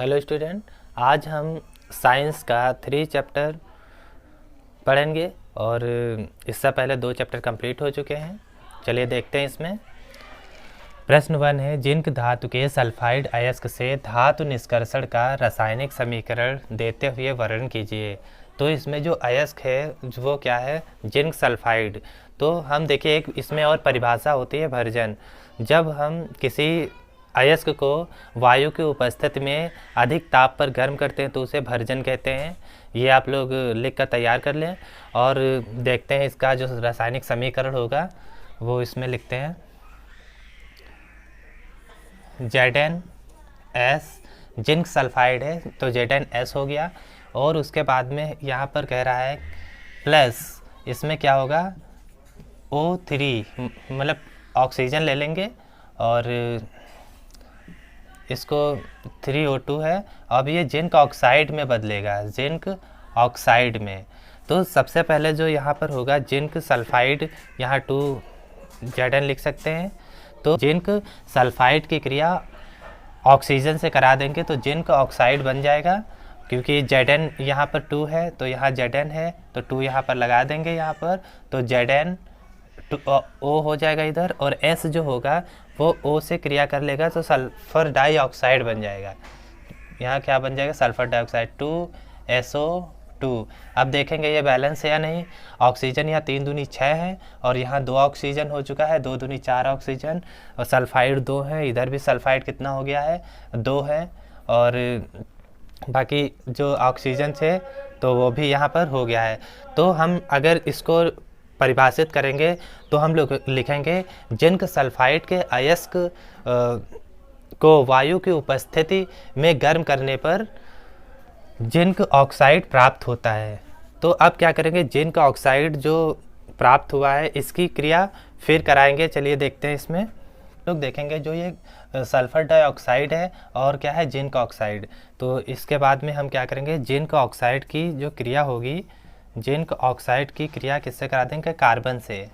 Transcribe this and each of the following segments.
Hello student, आज हम science का 3 चैप्टर पढ़ेंगे और इससे पहले 2 चैप्टर कंप्लीट हो चुके हैं। चलिए देखते हैं इसमें। प्रश्न 1 है, जिंक धातु के सल्फाइड अयस्क से धातु निष्कर्षण का रासायनिक समीकरण देते हुए वर्णन कीजिए। तो इसमें जो अयस्क है वो क्या है? Zinc sulphide. तो हम देखिए एक इसमें और परिभाषा होती है भर्जन। जब हम किसी अयस्क को वायु की उपस्थिति में अधिक ताप पर गर्म करते हैं तो उसे भर्जन कहते हैं। ये आप लोग लिख कर तैयार कर लें और देखते हैं इसका जो रासायनिक समीकरण होगा वो इसमें लिखते हैं। ZnS जिंक सल्फाइड है तो ZnS हो गया। और उसके बाद में यहाँ पर कह रहा है प्लस इसमें क्या होगा O3, मतलब ऑक्सीजन ले लेंगे और इसको 3O2 है। अब ये जिंक ऑक्साइड में बदलेगा, जिंक ऑक्साइड में। तो सबसे पहले जो यहाँ पर होगा जिंक सल्फाइड, यहाँ 2 Zn लिख सकते हैं। तो जिंक सल्फाइड की क्रिया ऑक्सीजन से करा देंगे तो जिंक ऑक्साइड बन जाएगा। क्योंकि Zn यहाँ पर 2 है तो यहाँ Zn है तो 2 यहाँ पर लगा देंगे यहाँ पर, तो Zn O हो जाएगा इधर, और S जो होगा वो O से क्रिया कर लेगा तो सल्फर डाइऑक्साइड बन जाएगा। यहाँ क्या बन जाएगा? Sulphur dioxide 2SO2। अब देखेंगे ये बैलेंस है या नहीं। ऑक्सीजन यहाँ 3 दूनी 6 है और यहाँ 2 ऑक्सीजन हो चुका है, 2 दूनी 4 ऑक्सीजन, और सल्फाइड 2 है। इधर भी सल्फाइड कितना हो गया है? 2 है। और बाकी जो ऑक्सीजन थे तो वो भी यहाँ पर हो गया है। तो हम अगर इसको परिभाषित करेंगे तो हम लोग लिखेंगे जिंक सल्फाइड के अयस्क को वायु की उपस्थिति में गर्म करने पर जिंक ऑक्साइड प्राप्त होता है। तो अब क्या करेंगे, जिंक ऑक्साइड जो प्राप्त हुआ है इसकी क्रिया फिर कराएंगे। चलिए देखते हैं इसमें। लोग देखेंगे जो ये सल्फर डाइऑक्साइड है और क्या है? Zinc oxide. तो इसके बाद में हम क्या करेंगे, जिंक ऑक्साइड की जो क्रिया होगी, जिंक ऑक्साइड की क्रिया किससे करा देंगे? कार्बन से।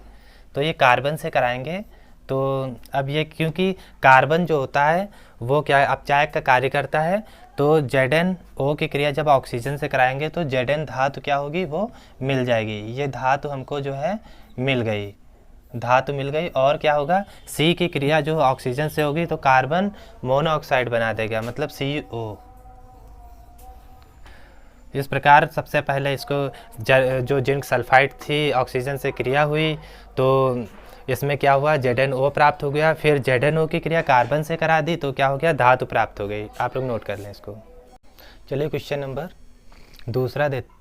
तो ये कार्बन से कराएंगे। तो अब ये क्योंकि कार्बन जो होता है वो क्या अपचायक का कार्य करता है, तो ZnO की क्रिया जब ऑक्सीजन से कराएंगे तो Zn धातु क्या होगी? वो मिल जाएगी। ये धातु हमको जो है मिल गई, धातु मिल गई। और क्या होगा? C की क्रिया जो ऑक्सीजन से होगी तो कार्बन मोनोऑक्साइड बना देगा, मतलब CO। इस प्रकार सबसे पहले इसको जो जिंक सल्फाइड थी ऑक्सीजन से क्रिया हुई तो इसमें क्या हुआ? ZnO प्राप्त हो गया। फिर ZnO की क्रिया कार्बन से करा दी तो क्या हो गया? धातु प्राप्त हो गई। आप लोग नोट कर लें इसको। चलिए क्वेश्चन नंबर 2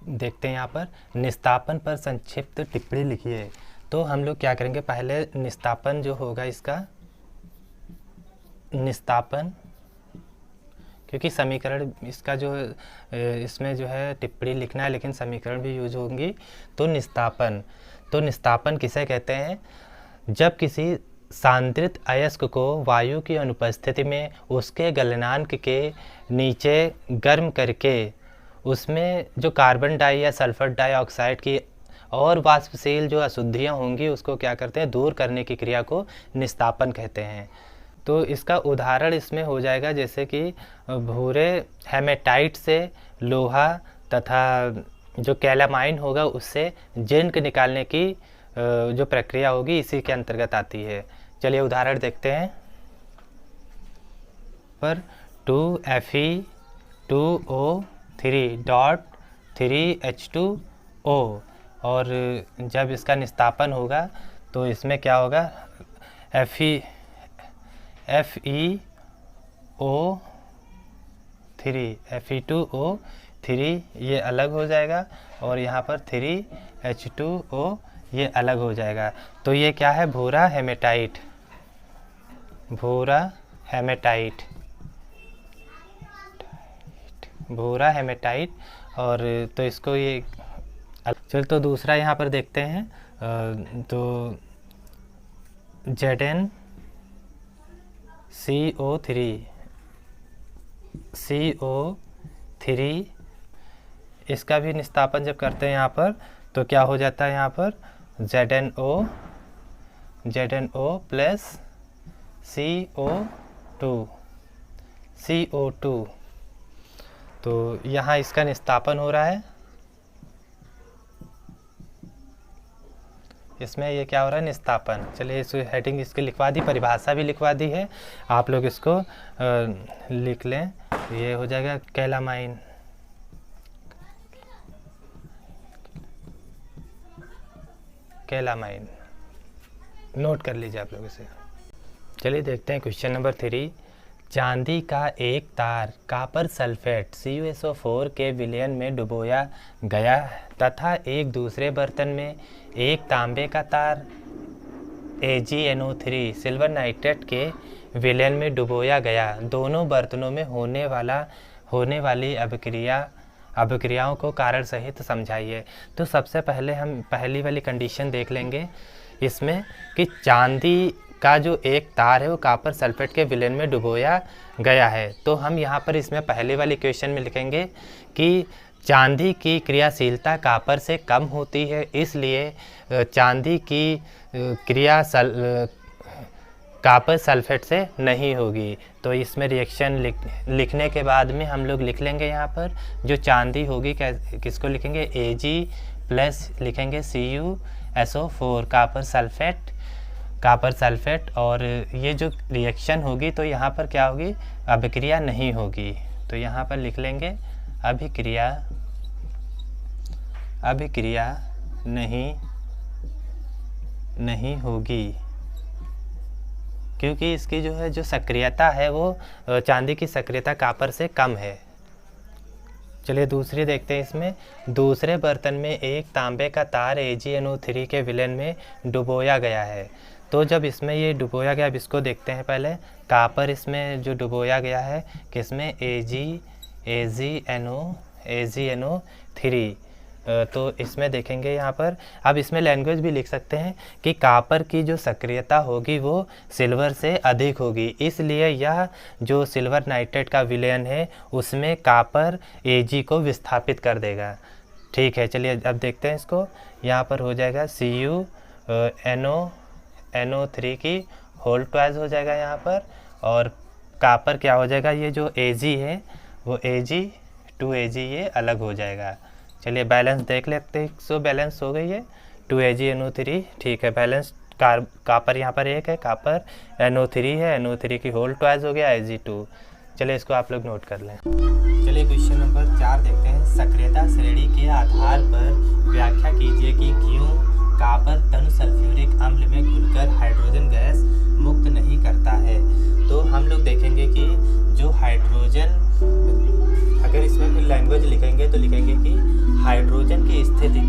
देखते हैं। यहाँ पर निस्तापन पर संक्षिप्त टिप्पणी लिखिए। तो हम लोग क्या करेंगे, पहले निस्तापन जो होगा इसका, निस्तापन, क्योंकि समीकरण इसका जो इसमें जो है टिप्पणी लिखना है लेकिन समीकरण भी यूज होंगी। तो निस्तापन किसे कहते हैं? जब किसी सांद्रित अयस्क को वायु की अनुपस्थिति में उसके गलनांक के नीचे गर्म करके उसमें जो कार्बन डाई या सल्फर डाइऑक्साइड की और वाष्पशील जो अशुद्धियाँ होंगी उसको क्या करते हैं? दूर करने की क्रिया को निस्तापन कहते हैं। तो इसका उदाहरण इसमें हो जाएगा जैसे कि भूरे हेमेटाइट से लोहा तथा जो कैलामाइन होगा उससे जिंक निकालने की जो प्रक्रिया होगी इसी के अंतर्गत आती है। चलिए उदाहरण देखते हैं। पर 2Fe2O3.3H2O, और जब इसका निस्तापन होगा तो इसमें क्या होगा? Fe2O3 ये अलग हो जाएगा और यहाँ पर 3H2O ये अलग हो जाएगा। तो ये क्या है? भूरा हेमेटाइट, भूरा हेमेटाइट, भूरा हेमेटाइट। और तो इसको ये चल, तो दूसरा यहाँ पर देखते हैं। तो ZnCO3 इसका भी निस्तापन जब करते हैं यहाँ पर तो क्या हो जाता है? यहाँ पर ZnO प्लस CO2 तो यहाँ इसका निस्तापन हो रहा है, इसमें ये क्या हो रहा है, निस्तापन। चलिए इस हेडिंग इसकी लिखवा दी, परिभाषा भी लिखवा दी है, आप लोग इसको लिख लें। ये हो जाएगा कैलामाइन। कैलामाइन नोट कर लीजिए आप लोग इसे। चलिए देखते हैं क्वेश्चन नंबर 3। चांदी का एक तार कॉपर सल्फेट CuSO4 के विलयन में डुबोया गया तथा एक दूसरे बर्तन में एक तांबे का तार AgNO3 सिल्वर नाइट्रेट के विलयन में डुबोया गया। दोनों बर्तनों में होने वाली अभिक्रियाओं को कारण सहित समझाइए। तो सबसे पहले हम पहली वाली कंडीशन देख लेंगे इसमें कि चांदी का जो एक तार है वो कॉपर सल्फेट के विलयन में डुबोया गया है। तो हम यहाँ पर इसमें पहले वाली क्वेश्चन में लिखेंगे कि चांदी की क्रियाशीलता कॉपर से कम होती है, इसलिए चांदी की क्रिया कॉपर सल्फेट से नहीं होगी। तो इसमें रिएक्शन लिखने के बाद में हम लोग लिख लेंगे यहाँ पर जो चांदी होगी किसको लिखेंगे, Ag प्लस लिखेंगे CuSO4 कॉपर सल्फेट, और ये जो रिएक्शन होगी तो यहाँ पर क्या होगी, अभिक्रिया नहीं होगी। तो यहाँ पर लिख लेंगे अभिक्रिया नहीं होगी, क्योंकि इसकी जो सक्रियता है वो चांदी की सक्रियता कॉपर से कम है। चलिए दूसरी देखते हैं। इसमें दूसरे बर्तन में एक तांबे का तार AgNO3 के विलयन में डुबोया गया है। तो जब इसमें ये डुबोया गया, अब इसको देखते हैं पहले। कॉपर इसमें जो डुबोया गया है किसमें, AgNO3। तो इसमें देखेंगे यहाँ पर, अब इसमें लैंग्वेज भी लिख सकते हैं कि कॉपर की जो सक्रियता होगी वो सिल्वर से अधिक होगी, इसलिए यह जो सिल्वर नाइट्रेट का विलयन है उसमें कॉपर Ag को विस्थापित कर देगा। ठीक है, चलिए अब देखते हैं इसको। यहाँ पर हो जाएगा CuNO3 की होल ट्वाइस हो जाएगा यहाँ पर, और कॉपर क्या हो जाएगा, ये जो Ag है वो Ag ये अलग हो जाएगा। चलिए बैलेंस देख लेते हैं। सो बैलेंस हो गई है 2AgNO3। ठीक है, बैलेंस कॉपर यहाँ पर एक है, कॉपर NO3 है, NO3 की होल ट्वाइस हो गया Ag2। चलिए इसको आप लोग नोट कर लें। चलिए क्वेश्चन नंबर 4 देखते हैं। सक्रियता श्रेणी के आधार पर व्याख्या कीजिए कि क्यों कॉपर तनु सल्फ्यूरिक अम्ल में घुलकर हाइड्रोजन गैस मुक्त नहीं करता है। तो हम लोग देखेंगे कि जो हाइड्रोजन, अगर इसमें फिर लैंग्वेज लिखेंगे तो लिखेंगे कि हाइड्रोजन की स्थिति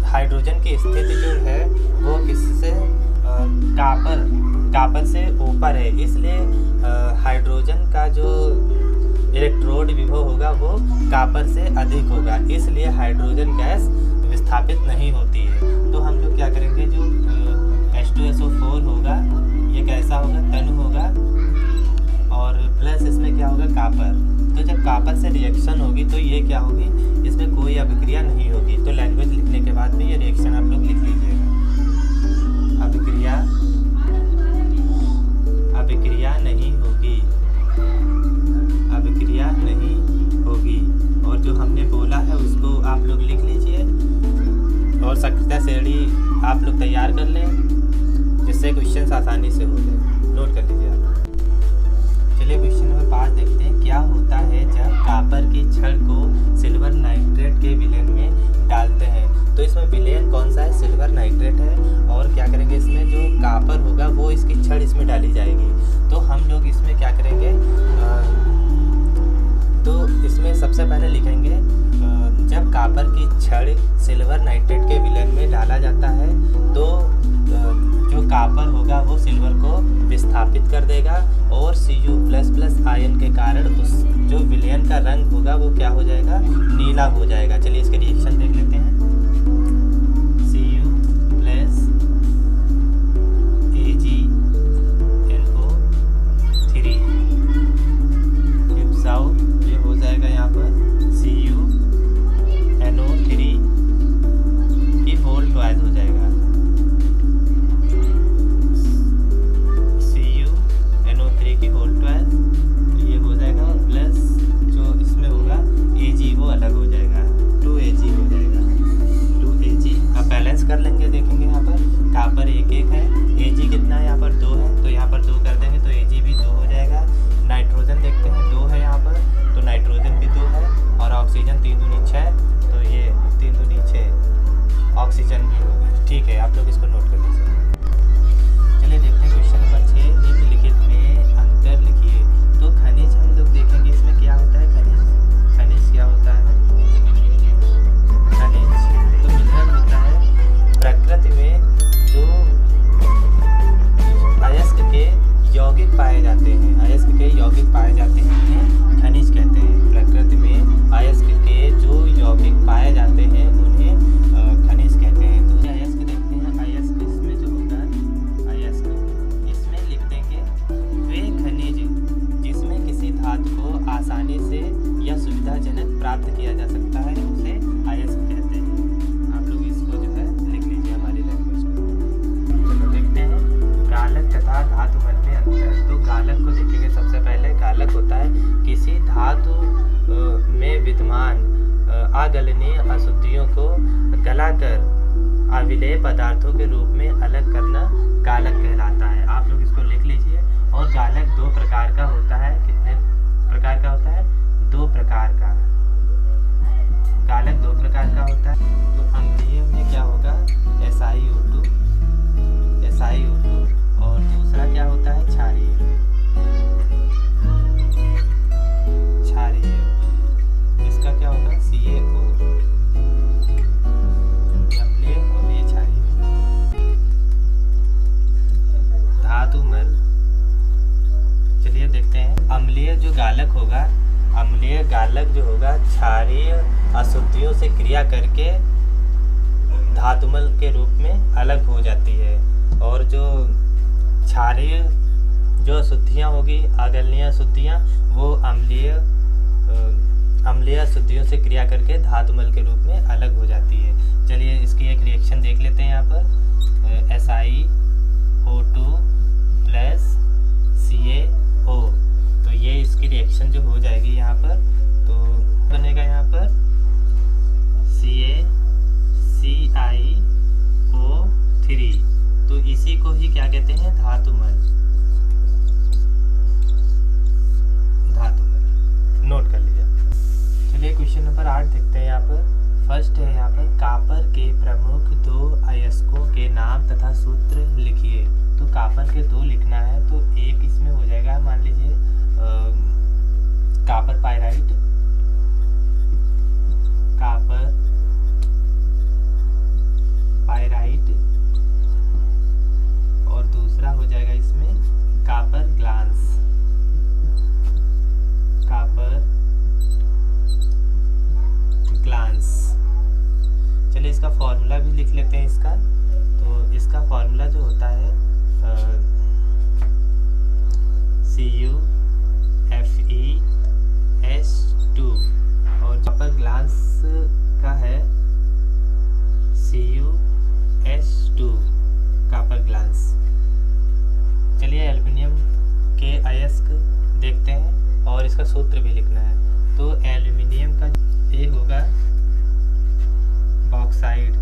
हाइड्रोजन की स्थिति जो है वो किससे, कॉपर से ऊपर है, इसलिए हाइड्रोजन का जो इलेक्ट्रोड विभव होगा वो कॉपर से अधिक होगा, इसलिए हाइड्रोजन गैस विस्थापित नहीं होती है। तो हम लोग क्या करेंगे, जो H2SO4 होगा ये कैसा होगा, तनु होगा, और प्लस इसमें क्या होगा, कॉपर। तो जब कॉपर से रिएक्शन होगी तो ये क्या होगी, इसमें कोई अभिक्रिया नहीं होगी। तो लैंग्वेज लिखने के बाद में ये रिएक्शन आप लोग लिख लीजिएगा। अभिक्रिया नहीं होगी, और जो हमने बोला है उसको आप लोग लिख लीजिए, और सक्रियता श्रेणी आप लोग तैयार कर लें जिससे क्वेश्चन आसानी से हो जाए। नोट कर लीजिए आप। चलिए क्वेश्चन नंबर 5 देखते हैं। क्या होता है जब कॉपर की छड़ को सिल्वर नाइट्रेट के विलयन में डालते हैं। तो इसमें विलयन कौन सा है, सिल्वर नाइट्रेट है, और क्या करेंगे, इसमें जो कॉपर होगा वो इसकी छड़ इसमें डाली जाएगी। तो हम लोग इसमें क्या करेंगे, तो इसमें सबसे पहले लिखेंगे जब कॉपर की छड़ सिल्वर नाइट्रेट के विलयन में डाला जाता है तो जो कॉपर होगा वो सिल्वर को विस्थापित कर देगा, और Cu++ आयन के कारण उस जो विलयन का रंग होगा वो क्या हो जाएगा, नीला हो जाएगा। चलिए इसके रिएक्शन देख लेते हैं। Cu+AgNO3 गिव्स आउट, ये हो जाएगा यहाँ पर CuNO3 की होल ट्वाइस हो जाएगा, CuNO3 की होल ट्वाइस, ये हो जाएगा, प्लस जो ठीक है, आप लोग इसको नोट कर लीजिए। चलिए देखते हैं क्वेश्चन नंबर 6, निम्नलिखित में अंतर लिखिए। तो खनिज हम लोग देखेंगे इसमें क्या होता है। खनिज क्या होता है। खनिज तो मिनरल होता है प्रकृति में जो अयस्क के यौगिक पाए जाते हैं। अयस्क के यौगिक पाए जाते हैं उन्हें खनिज कहते हैं। प्रकृति में अयस्क के जो यौगिक पाए जाते हैं उन्हें खनिज कहते हैं। तो अयस्क देखते हैं। अयस्क इसमें जो होगा, अयस्क इसमें लिख देंगे वे खनिज जिसमें किसी धातु को आसानी से या सुविधाजनक प्राप्त किया जा सकता है, उसे अयस्क कहते हैं। आप लोग इसको जो है लिख लीजिए हमारी लैंग्वेज में। चलो देखते हैं गालक तथा धातुमल में अंतर। तो गालक को देखेंगे। सबसे पहले गालक होता है किसी धातु में विद्यमान अगलनीय अशुद्धियों को गलाकर अविलेय पदार्थों के रूप में अलग करना गालक कहलाता है। आप लोग इसको लिख लीजिए। और गालक दो प्रकार का होता है। कितने प्रकार का होता है? दो प्रकार का। गालक दो प्रकार का होता है। तो अम्लीय में क्या होगा? SiO2 और दूसरा क्या होता है? क्षारीय। इसका क्या होगा? CaO। अम्लीय और ये क्षारीय। धातुमल। चलिए देखते हैं। अम्लीय जो गालक होगा, अम्लीय गालक जो होगा क्षारीय अशुद्धियों से क्रिया करके धातुमल के रूप में अलग हो जाती है। और जो क्षारीय जो अशुद्धियाँ होगी, अगलनीय अशुद्धियाँ, वो अम्लीय अशुद्धियों से क्रिया करके धातुमल के रूप में अलग हो जाती है। चलिए इसकी एक रिएक्शन देख लेते हैं। यहाँ पर SiO2 प्लस CaO। तो ये इसकी रिएक्शन जो हो जाएगी यहाँ पर, तो बनेगा यहाँ पर CaCiO3। तो इसी को ही क्या कहते हैं? धातुमल। नोट कर लीजिए। चलिए क्वेश्चन नंबर 8 देखते हैं। यहाँ पर फर्स्ट है यहाँ पर कॉपर के प्रमुख दो अयस्कों के नाम तथा सूत्र लिखिए। तो कॉपर के दो लिखना है। तो एक इसमें हो जाएगा, मान लीजिए कॉपर पाइराइट, कॉपर पाइराइट। और दूसरा हो जाएगा इसमें कॉपर ग्लांस, कॉपर ग्लांस। चलिए इसका फॉर्मूला भी लिख लेते हैं इसका। तो इसका फॉर्मूला जो होता है CuFeS2 और कॉपर ग्लांस का है CuS2, कॉपर ग्लांस। चलिए एल्युमिनियम के अयस्क देखते हैं और इसका सूत्र भी लिखना है। तो एल्युमिनियम का ए होगा बॉक्साइड,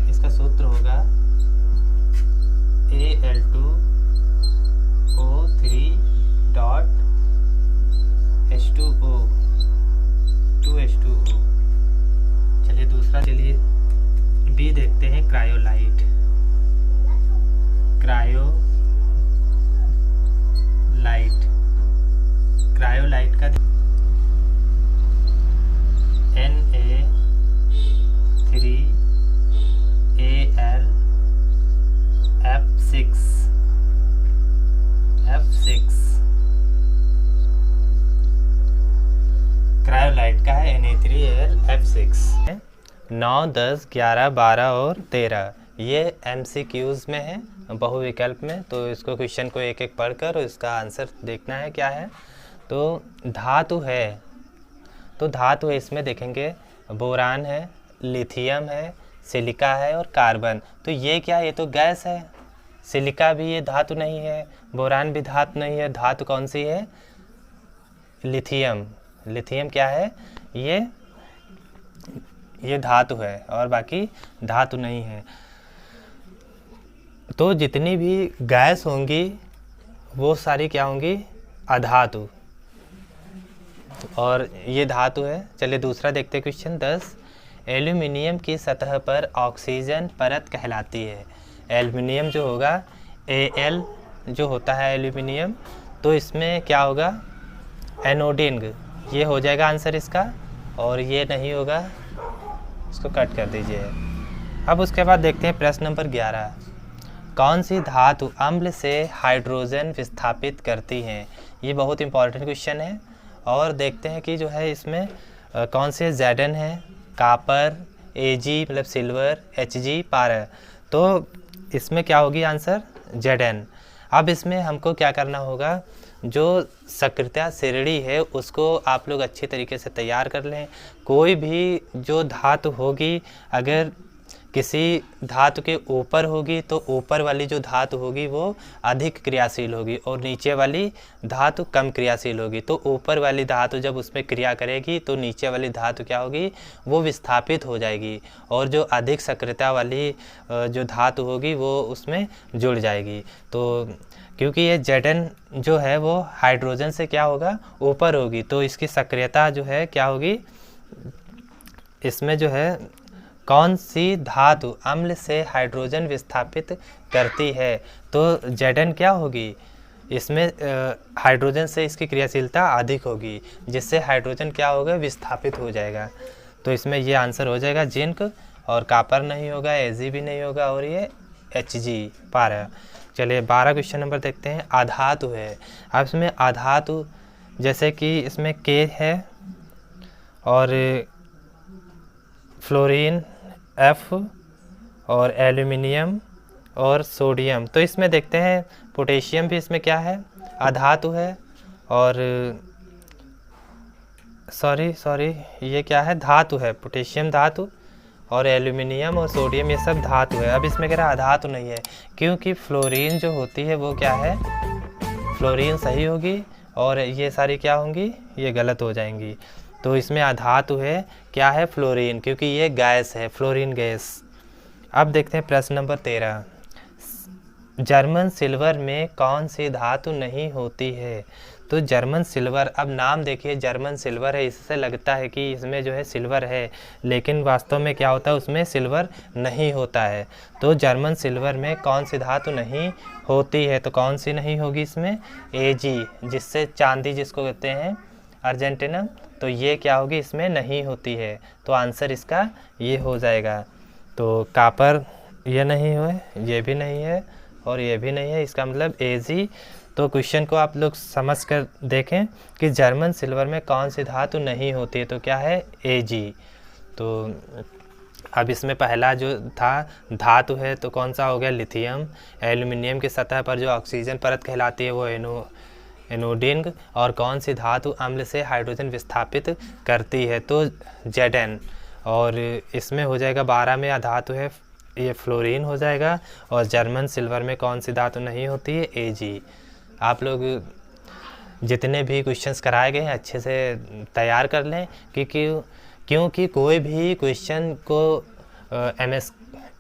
इसका सूत्र होगा Al2O3.H2O, 2H2O। चलिए दूसरा, चलिए बी देखते हैं क्रायोलाइट। क्रायोलाइट का Na3Al F6। क्रायोलाइट का है Na3Al F6। 9, 10, 11, 12 और 13 ये MCQs में है, बहुविकल्प में। तो इसको क्वेश्चन को एक एक पढ़कर इसका आंसर देखना है क्या है। तो धातु है, तो धातु है इसमें देखेंगे बोरान है, लिथियम है, सिलिका है और कार्बन। तो ये क्या है? ये तो गैस है। सिलिका भी ये धातु नहीं है, बोरान भी धातु नहीं है। धातु कौन सी है? लिथियम। लिथियम क्या है? ये धातु है और बाकी धातु नहीं है। तो जितनी भी गैस होंगी वो सारी क्या होंगी? अधातु। और ये धातु है। चलिए दूसरा देखते हैं क्वेश्चन 10। एल्यूमिनियम की सतह पर ऑक्सीजन परत कहलाती है। एल्यूमिनियम जो होगा Al जो होता है एल्यूमिनियम, तो इसमें क्या होगा एनोडिन, ये हो जाएगा आंसर इसका, और ये नहीं होगा, इसको कट कर दीजिए। अब उसके बाद देखते हैं प्रश्न नंबर 11। कौन सी धातु अम्ल से हाइड्रोजन विस्थापित करती है? ये बहुत इंपॉर्टेंट क्वेश्चन है। और देखते हैं कि जो है इसमें कौन से Zn है, कापर, Ag मतलब सिल्वर, Hg पारा। तो इसमें क्या होगी आंसर Zn। अब इसमें हमको क्या करना होगा, जो सक्रियता श्रेणी है उसको आप लोग अच्छी तरीके से तैयार कर लें। कोई भी जो धातु होगी अगर किसी धातु के ऊपर होगी तो ऊपर वाली जो धातु होगी वो अधिक क्रियाशील होगी और नीचे वाली धातु कम क्रियाशील होगी। तो ऊपर वाली धातु जब उसमें क्रिया करेगी तो नीचे वाली धातु क्या होगी, वो विस्थापित हो जाएगी, और जो अधिक सक्रियता वाली जो धातु होगी वो उसमें जुड़ जाएगी। तो क्योंकि ये Zn जो है वो हाइड्रोजन से क्या होगा ऊपर होगी, तो इसकी सक्रियता जो है क्या होगी, इसमें जो है कौन सी धातु अम्ल से हाइड्रोजन विस्थापित करती है, तो Zn क्या होगी, इसमें हाइड्रोजन से इसकी क्रियाशीलता अधिक होगी, जिससे हाइड्रोजन क्या होगा विस्थापित हो जाएगा। तो इसमें ये आंसर हो जाएगा जिंक, और कापर नहीं होगा, Ag भी नहीं होगा, और ये Hg पारा। चलिए 12 क्वेश्चन नंबर देखते हैं। अधातु है। अब इसमें अधातु जैसे कि इसमें K है और फ्लोरीन F और एल्यूमिनियम और सोडियम। तो इसमें देखते हैं पोटेशियम भी इसमें क्या है अधातु है, और सॉरी ये क्या है धातु है, पोटेशियम धातु और एल्यूमिनियम और सोडियम ये सब धातु है। अब इसमें कह रहा अधातु नहीं है, क्योंकि फ्लोरीन जो होती है वो क्या है, फ्लोरीन सही होगी और ये सारी क्या होंगी, ये गलत हो जाएंगी। तो इसमें अधातु है क्या है फ्लोरीन, क्योंकि ये गैस है, फ्लोरीन गैस। अब देखते हैं प्रश्न नंबर 13। जर्मन सिल्वर में कौन सी धातु नहीं होती है? तो जर्मन सिल्वर, अब नाम देखिए जर्मन सिल्वर है, इससे लगता है कि इसमें जो है सिल्वर है, लेकिन वास्तव में क्या होता है उसमें सिल्वर नहीं होता है। तो जर्मन सिल्वर में कौन सी धातु नहीं होती है, तो कौन सी नहीं होगी इसमें Ag, जिससे चांदी जिसको कहते हैं अर्जेंटीनम, तो ये क्या होगी इसमें नहीं होती है। तो आंसर इसका ये हो जाएगा। तो कापर ये नहीं है, ये भी नहीं है और ये भी नहीं है, इसका मतलब Ag। तो क्वेश्चन को आप लोग समझ कर देखें कि जर्मन सिल्वर में कौन सी धातु नहीं होती है, तो क्या है Ag। तो अब इसमें पहला जो था धातु है तो कौन सा हो गया लिथियम। एल्यूमिनियम की सतह पर जो ऑक्सीजन परत कहलाती है वो एनोडिन। और कौन सी धातु अम्ल से हाइड्रोजन विस्थापित करती है, तो Zn। और इसमें हो जाएगा 12 में अधातु है ये फ्लोरीन हो जाएगा, और जर्मन सिल्वर में कौन सी धातु नहीं होती है Ag। आप लोग जितने भी क्वेश्चंस कराए गए हैं अच्छे से तैयार कर लें, क्योंकि कोई भी क्वेश्चन को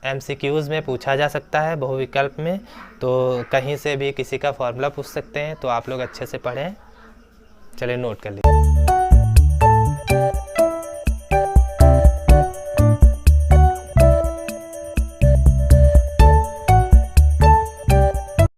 MCQs में पूछा जा सकता है बहुविकल्प में, तो कहीं से भी किसी का फॉर्मूला पूछ सकते हैं। तो आप लोग अच्छे से पढ़ें। चलिए नोट कर लीजिए।